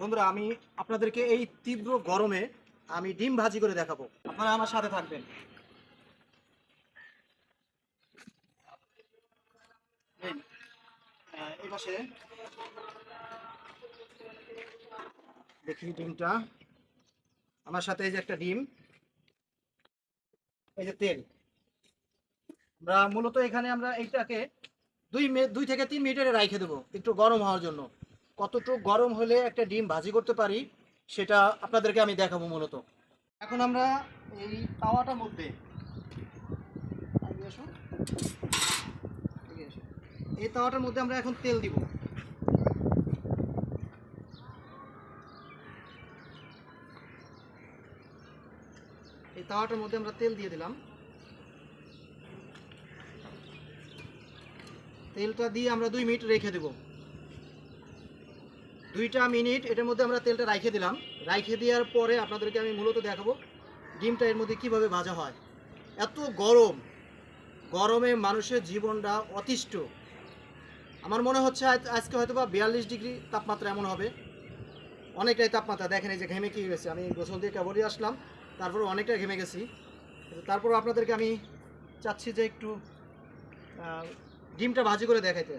বন্ধুরা, আমি আপনাদেরকে এই তীব্র গরমে আমি ডিম ভাজি করে দেখাবো। আপনারা আমার সাথে থাকবেন। এই পাশে দেখি ডিমটা আমার সাথে, এই যে একটা ডিম, এই যে তেল। আমরা মূলত এখানে আমরা এইটাকে 2 থেকে 3 মিনিটের রাইখে দেবো একটু গরম হওয়ার জন্য। কতটুকু গরম হলে একটা ডিম ভাজি করতে পারি সেটা আপনাদেরকে আমি দেখাবো মূলত। এখন আমরা এই তাওয়াটার মধ্যে এগিয়ে আসো, এগিয়ে আসো। এই তাওয়াটার মধ্যে আমরা এখন তেল দিব। এই তাওয়াটার মধ্যে আমরা তেল দিয়ে দিলাম। তেলটা দিয়ে আমরা 2 মিনিট রেখে দেব। 2টা মিনিট এটার মধ্যে আমরা তেলটা রাইখে দিলাম। রাইখে দেওয়ার পরে আপনাদেরকে আমি মূলত দেখাবো ডিমটা এর মধ্যে কিভাবে ভাজা হয়। এত গরম, গরমে মানুষের জীবনটা অতিষ্ঠ। আমার মনে হচ্ছে আজকে হয়তো বা 42 ডিগ্রি তাপমাত্রা এমন হবে, অনেকটাই তাপমাত্রা। দেখেন এই যে ঘেমে কি গেছে, আমি গোসল দিয়ে কেবলই আসলাম, তারপরে অনেকটা ঘেমে গেছি। তারপর আপনাদেরকে আমি চাচ্ছি যে একটু ডিমটা ভাজি করে দেখাইতে।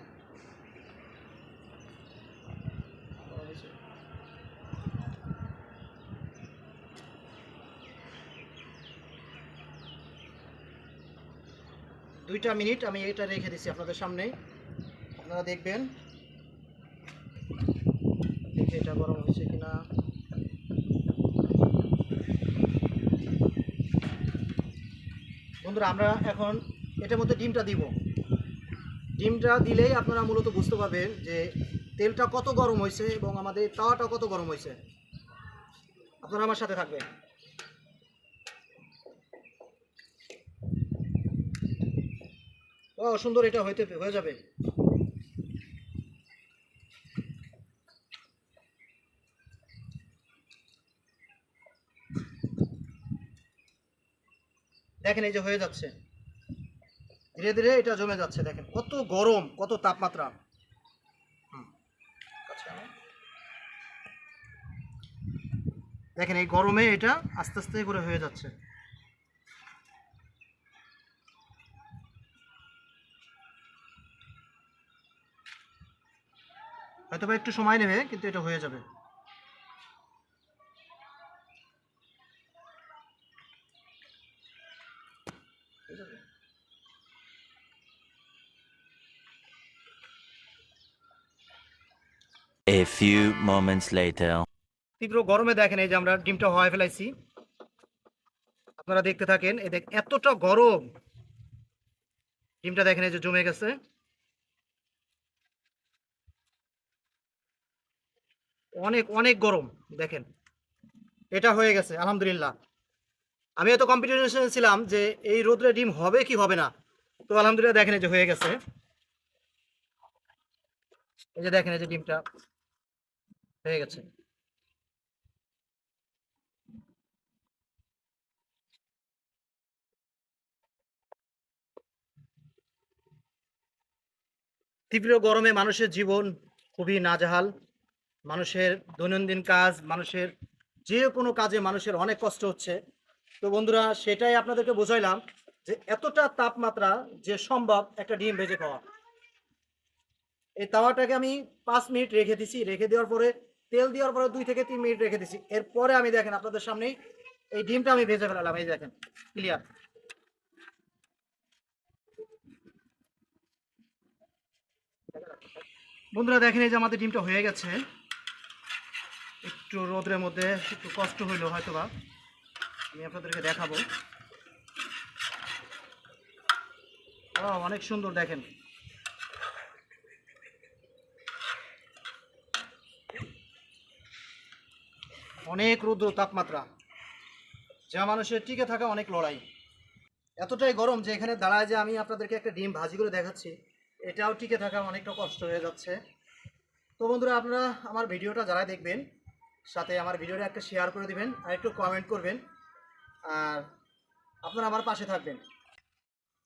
2টা মিনিট আমি এটা রেখে দিচ্ছি আপনাদের সামনে, আপনারা দেখবেন দেখে এটা গরম হয়েছে কিনা। বন্ধুরা, আমরা এখন এটার মধ্যে ডিমটা দিব। ডিমটা দিলেই আপনারা মূলত বুঝতে পারবেন যে তেলটা কত গরম হয়েছে এবং আমাদের তাওয়াটা কত গরম হয়েছে। আপনারা আমার সাথে থাকবেন। ও সুন্দর, এটা হয়ে যাবে। দেখেন এই যে হয়ে যাচ্ছে, ধীরে ধীরে এটা জমে যাচ্ছে। দেখেন কত গরম, কত তাপমাত্রা। আচ্ছা, দেখেন এই গরমে এটা আস্তে আস্তে করে হয়ে যাচ্ছে। হয়তো বা একটু সময় নেবে, কিন্তু এটা হয়ে যাবে। A few moments later. তীব্র গরমে দেখেন এই যে আমরা ডিমটা হয়ে ফেলাইছি। আপনারা দেখতে থাকেন। এই দেখ এতটা গরম, ডিমটা দেখেন এই যে জমে গেছে। অনেক অনেক গরম। দেখেন এটা হয়ে গেছে আলহামদুলিল্লাহ। আমি এত কম্পিটিশনে ছিলাম যে এই রোদ্রে ডিম হবে কি হবে না, তো আলহামদুলিল্লাহ দেখেন এই যে হয়ে গেছে। এই যে দেখেন এই যে ডিমটা হয়ে গেছে। তীব্র গরমে মানুষের জীবন খুবই নাজেহাল। মানুষের দৈনন্দিন কাজ, মানুষের যে কোনো কাজে মানুষের অনেক কষ্ট হচ্ছে। তো বন্ধুরা, সেটাই আপনাদেরকে বোঝাইলাম যে এতটা তাপমাত্রা যে সম্ভব একটা ডিম ভেজে খাওয়া। এই তাওয়াটাকে আমি 5 মিনিট রেখে দিছি। রেখে দেওয়ার পরে তেল দেওয়ার পরে 2 থেকে 3 মিনিট রেখে দিছি। এরপরে আমি দেখেন আপনাদের সামনেই এই ডিমটা আমি ভেজে ফেলালাম। এই দেখেন ক্লিয়ার। বন্ধুরা দেখেন এই যে আমাদের ডিমটা হয়ে গেছে। একটু রোদের মধ্যে একটু কষ্ট হইলো হয়তোবা, আমি আপনাদেরকে দেখাবো। অনেক সুন্দর দেখেন। অনেক রৌদ্র তাপমাত্রা, যা মানুষের টিকে থাকা অনেক লড়াই। এতটাই গরম যে এখানে দাঁড়ায় যে আমি আপনাদেরকে একটা ডিম ভাজি করে দেখাচ্ছি, এটাও টিকে থাকা অনেকটা কষ্ট হয়ে যাচ্ছে। তো বন্ধুরা, আপনারা আমার ভিডিওটা যারা দেখবেন, সাথে আমার ভিডিওটা একটা শেয়ার করে দিবেন আর একটু কমেন্ট করবেন, আর আপনারা আমার পাশে থাকবেন।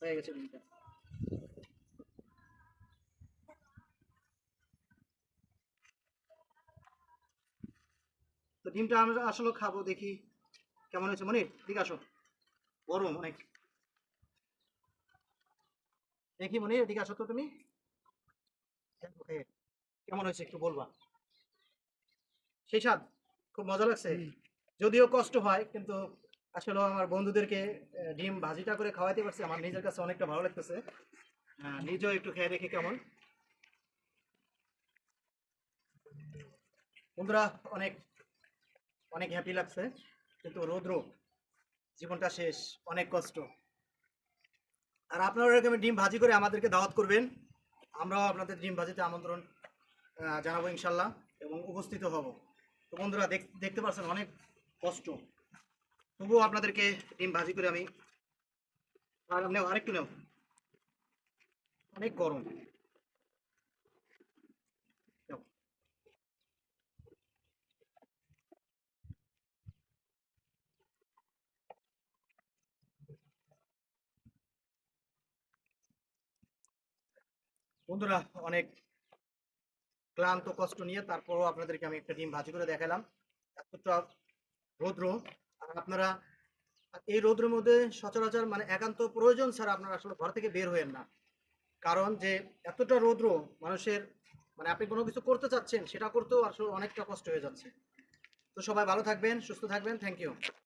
হয়ে গেছে ডিমটা। ডিমটা আমরা আসলে খাবো, দেখি কেমন হয়েছে। মনির ঠিক আসো, গরম অনেক। দেখি মনির এদিকে আসো তো তুমি, দেখো খেয়ে কেমন হয়েছে একটু বলবা। সেই স্বাদ, খুব মজা লাগছে। যদিও কষ্ট হয়, কিন্তু আসলে আমার বন্ধুদেরকে ডিম ভাজিটা করে খাওয়াইতে পারছি, আমার নিজের কাছে অনেকটা ভালো লাগতেছে। নিজেও একটু খেয়ে দেখি কেমন। বন্ধুরা অনেক অনেক হ্যাপি লাগছে, কিন্তু রৌদ্র, জীবনটা শেষ, অনেক কষ্ট। আর আপনারা এরকম ডিম ভাজি করে আমাদেরকে দাওয়াত করবেন, আমরাও আপনাদের ডিম ভাজিতে আমন্ত্রণ জানাবো ইনশাল্লাহ, এবং উপস্থিত হব। তো বন্ধুরা দেখতে পাচ্ছেন অনেক কষ্ট, তবুও আপনাদেরকে ডিম ভাজি করে আমি, আর নেও আরেকটু নেও, অনেক গরম। নাও। বন্ধুরা অনেক ক্লান্ত কষ্ট নিয়ে তারপরও আপনাদেরকে আমি একটা ডিম ভাজি করে দেখালাম। এতটা রৌদ্র, আর আপনারা এই রৌদ্রের মধ্যে সচরাচর মানে একান্ত প্রয়োজন ছাড়া আপনারা আসলে ঘর থেকে বের হয়েন না। কারণ যে এতটা রৌদ্র, মানুষের মানে আপনি কোনো কিছু করতে চাচ্ছেন সেটা করতেও আসলে অনেকটা কষ্ট হয়ে যাচ্ছে। তো সবাই ভালো থাকবেন, সুস্থ থাকবেন, থ্যাংক ইউ।